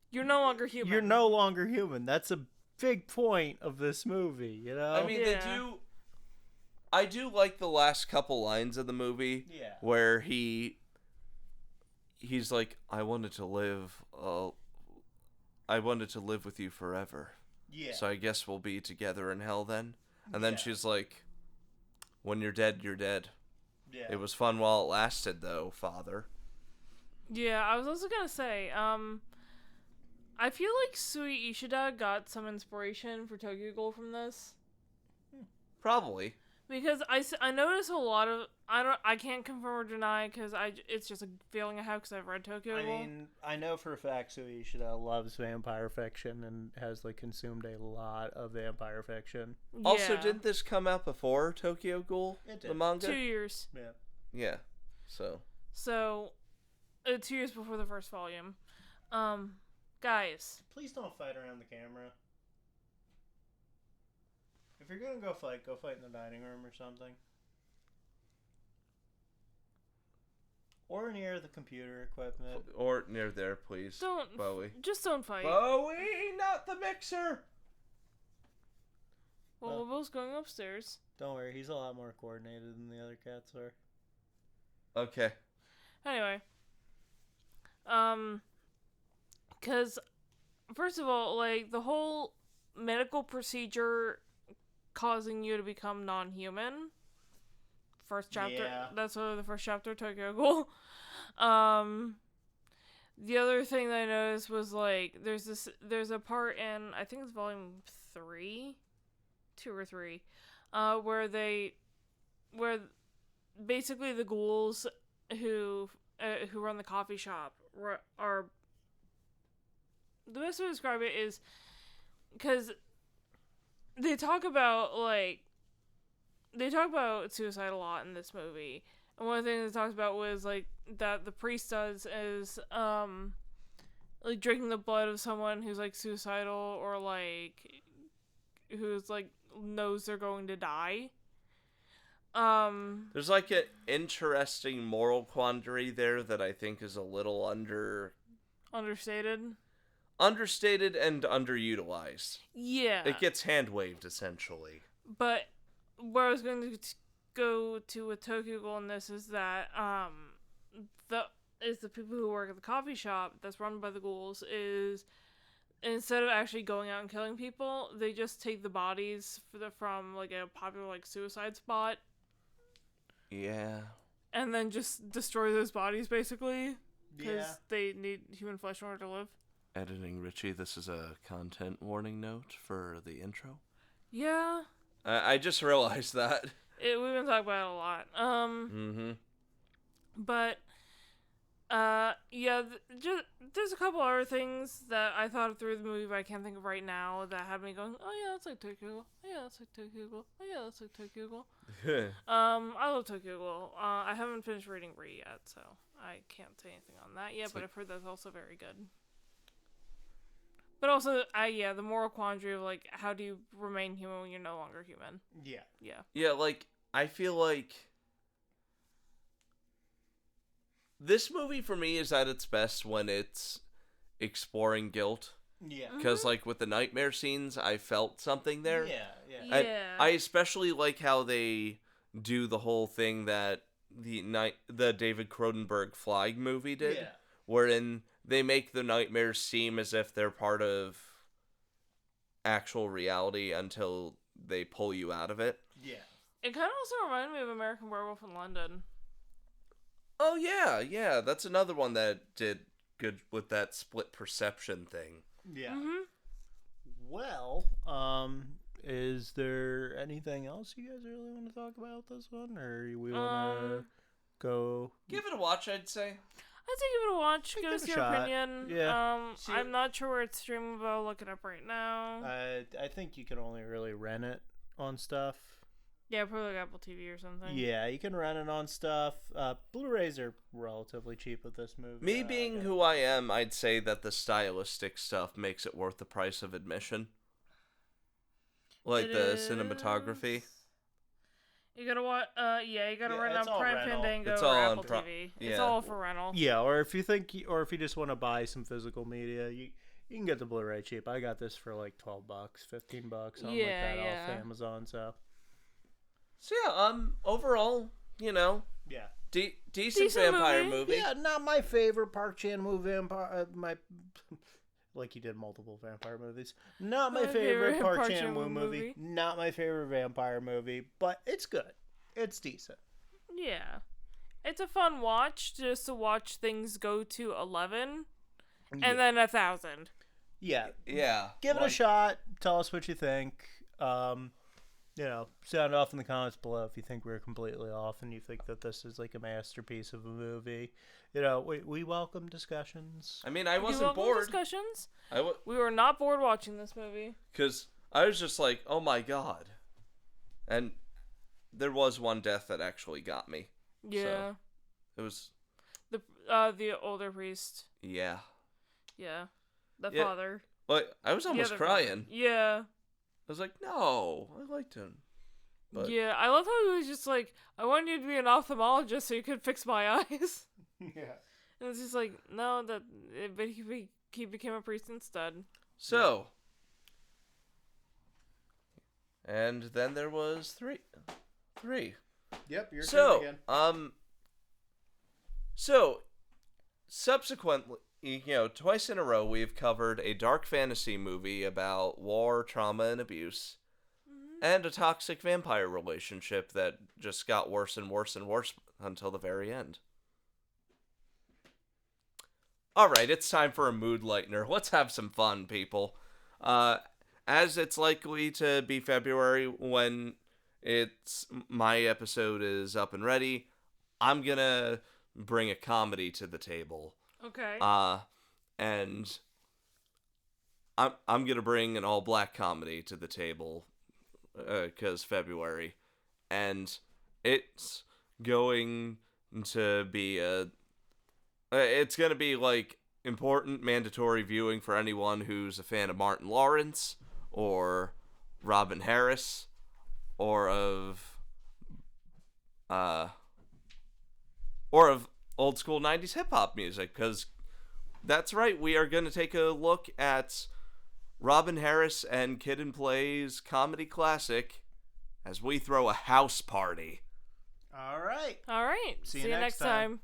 You're no longer human. You're no longer human. That's a big point of this movie, you know? I mean, I do like the last couple lines of the movie where he's like, I wanted to live with you forever. Yeah. So I guess we'll be together in hell then. And then she's like, when you're dead, you're dead. Yeah. It was fun while it lasted, though, Father. Yeah, I was also gonna say, I feel like Sui Ishida got some inspiration for Tokyo Ghoul from this. Probably. Because I notice a lot of... I can't confirm or deny because it's just a feeling I have because I've read Tokyo Ghoul. I mean, I know for a fact Sui Ishida loves vampire fiction and has like consumed a lot of vampire fiction. Yeah. Also, didn't this come out before Tokyo Ghoul? It did. The manga? 2 years. Yeah. Yeah. So 2 years before the first volume. Guys. Please don't fight around the camera. If you're gonna go fight in the dining room or something. Or near the computer equipment. Or near there, please. Bowie. Just don't fight. Bowie, not the mixer! Well, we're both going upstairs. Don't worry, he's a lot more coordinated than the other cats are. Okay. Anyway. Because, first of all, like, the whole medical procedure causing you to become non-human. First chapter. Yeah. That's the first chapter of Tokyo Ghoul. The other thing that I noticed was, like, there's a part in, I think it's volume 3? 2 or 3. Where basically the ghouls who run the coffee shop are... The best way to describe it is... Because they talk about suicide a lot in this movie. And one of the things they talked about was, like, that the priest does is, like, drinking the blood of someone who's, like, suicidal or, like, who's, like, knows they're going to die. There's, like, an interesting moral quandary there that I think is a little Understated and underutilized. Yeah. It gets hand-waved, essentially. But where I was going to go to with Tokyo Ghoul in this is that the people who work at the coffee shop that's run by the ghouls is, instead of actually going out and killing people, they just take the bodies from like a popular like suicide spot. Yeah. And then just destroy those bodies basically because Yeah. they need human flesh in order to live. Editing Richie, this is a content warning note for the intro. Yeah. I just realized that. We've been talking about it a lot. But, yeah, there's a couple other things that I thought of through the movie, but I can't think of right now that had me going, oh yeah, that's like Tokyo Ghoul. Oh yeah, that's like Tokyo Ghoul. Oh yeah, that's like Tokyo Ghoul. I love Tokyo Ghoul. I haven't finished reading Re yet, so I can't say anything on that yet, but I've heard that's also very good. But also, the moral quandary of, like, how do you remain human when you're no longer human? Yeah. Yeah. Yeah, like, I feel like this movie for me is at its best when it's exploring guilt. Yeah. Because, like, with the nightmare scenes, I felt something there. Yeah. I especially like how they do the whole thing that the David Cronenberg Flying movie did. Yeah. Wherein they make the nightmares seem as if they're part of actual reality until they pull you out of it. Yeah. It kind of also reminded me of American Werewolf in London. Oh, yeah. That's another one that did good with that split perception thing. Yeah. Mm-hmm. Well, is there anything else you guys really want to talk about this one? Or we want to go... Give it a watch, I'd say. I'd say give it a watch. Give us your opinion. Yeah. I'm not sure where it's streaming, but I'll look it up right now. I think you can only really rent it on stuff. Yeah, probably like Apple TV or something. Yeah, you can rent it on stuff. Blu-rays are relatively cheap with this movie. Me being who I am, I'd say that the stylistic stuff makes it worth the price of admission. Like the cinematography. You gotta watch. You gotta rent it's on all Prime rental. Fandango It's or all on Apple TV. yeah. It's all for rental. Yeah, or if you just want to buy some physical media, you can get the Blu-ray cheap. I got this for like $12, $15, something like that off Amazon. So yeah, overall, yeah, decent vampire movie. Yeah, not my favorite Park Chan-wook vampire. Like he did multiple vampire movies. Not my favorite Park Chan-wook movie. Not my favorite vampire movie, but it's good. It's decent. Yeah. It's a fun watch just to watch things go to 11 and then 1,000. Yeah. Yeah. Give it a shot. Tell us what you think. Sound off in the comments below if you think we're completely off and you think that this is like a masterpiece of a movie. We welcome discussions. I mean, I wasn't bored. Discussions. We were not bored watching this movie. Because I was just like, oh my god. And there was one death that actually got me. Yeah. So it was... The older priest. Yeah. Yeah. The father. But I was almost crying. Father. Yeah. I was like, no, I liked him. But... Yeah, I love how he was just like, I want you to be an ophthalmologist so you could fix my eyes. Yeah. And it's just like, no, but he became a priest instead. So, and then there was three. Yep, your turn again. So, subsequently, twice in a row, we've covered a dark fantasy movie about war, trauma, and abuse, and a toxic vampire relationship that just got worse and worse and worse until the very end. Alright, it's time for a mood lightener. Let's have some fun, people. As it's likely to be February when my episode is up and ready, I'm gonna bring a comedy to the table. Okay. And I'm gonna bring an all-black comedy to the table, 'cause February, and it's going to be it's gonna be like important mandatory viewing for anyone who's a fan of Martin Lawrence or Robin Harris or of old school 90s hip hop music, because that's right, we are going to take a look at Robin Harris and Kid and Play's comedy classic As We Throw a House Party. All right. See you next time.